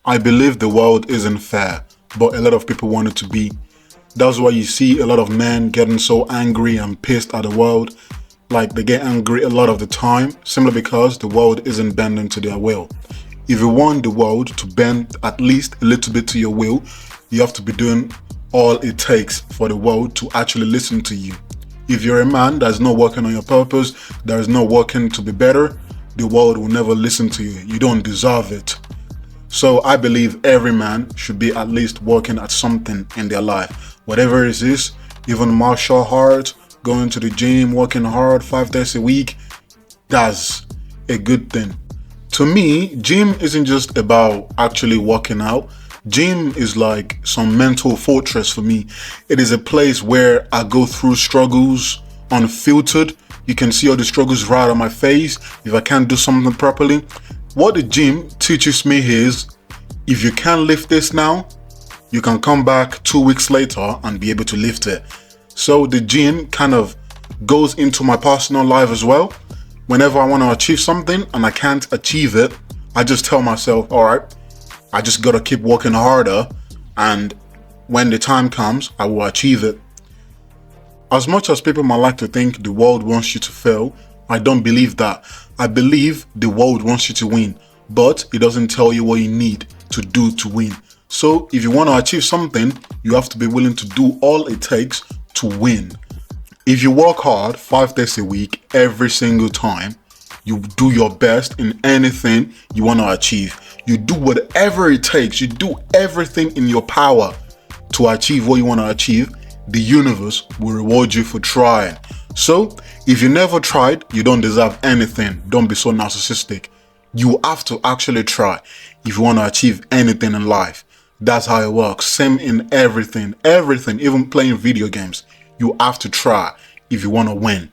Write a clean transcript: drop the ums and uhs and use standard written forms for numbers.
I believe the world isn't fair, but a lot of people want it to be. That's why you see a lot of men getting so angry and pissed at the world. Like they get angry a lot of the time, simply because the world isn't bending to their will. If you want the world to bend at least a little bit to your will, you have to be doing all it takes for the world to actually listen to you. If you're a man that is not working on your purpose, that is not working to be better, the world will never listen to you. You don't deserve it. So I believe every man should be at least working at something in their life. Whatever it is, even martial arts, going to the gym, working hard 5 days a week, that's a good thing. To me, gym isn't just about actually working out. Gym is like some mental fortress for me. It is a place where I go through struggles unfiltered. You can see all the struggles right on my face if I can't do something properly. What the gym teaches me is, if you can't lift this now, you can come back 2 weeks later and be able to lift it. So the gym kind of goes into my personal life as well. Whenever I want to achieve something and I can't achieve it, I just tell myself, all right, I just gotta keep working harder, and when the time comes, I will achieve it. As much as people might like to think the world wants you to fail, I don't believe that. I believe the world wants you to win, but it doesn't tell you what you need to do to win. So if you want to achieve something, you have to be willing to do all it takes to win. If you work hard 5 days a week, every single time, you do your best in anything you want to achieve. You do whatever it takes. You do everything in your power to achieve what you want to achieve. The universe will reward you for trying. So, if you never tried, you don't deserve anything. Don't be so narcissistic. You have to actually try if you want to achieve anything in life. That's how it works. Same in everything, even playing video games. You have to try if you want to win.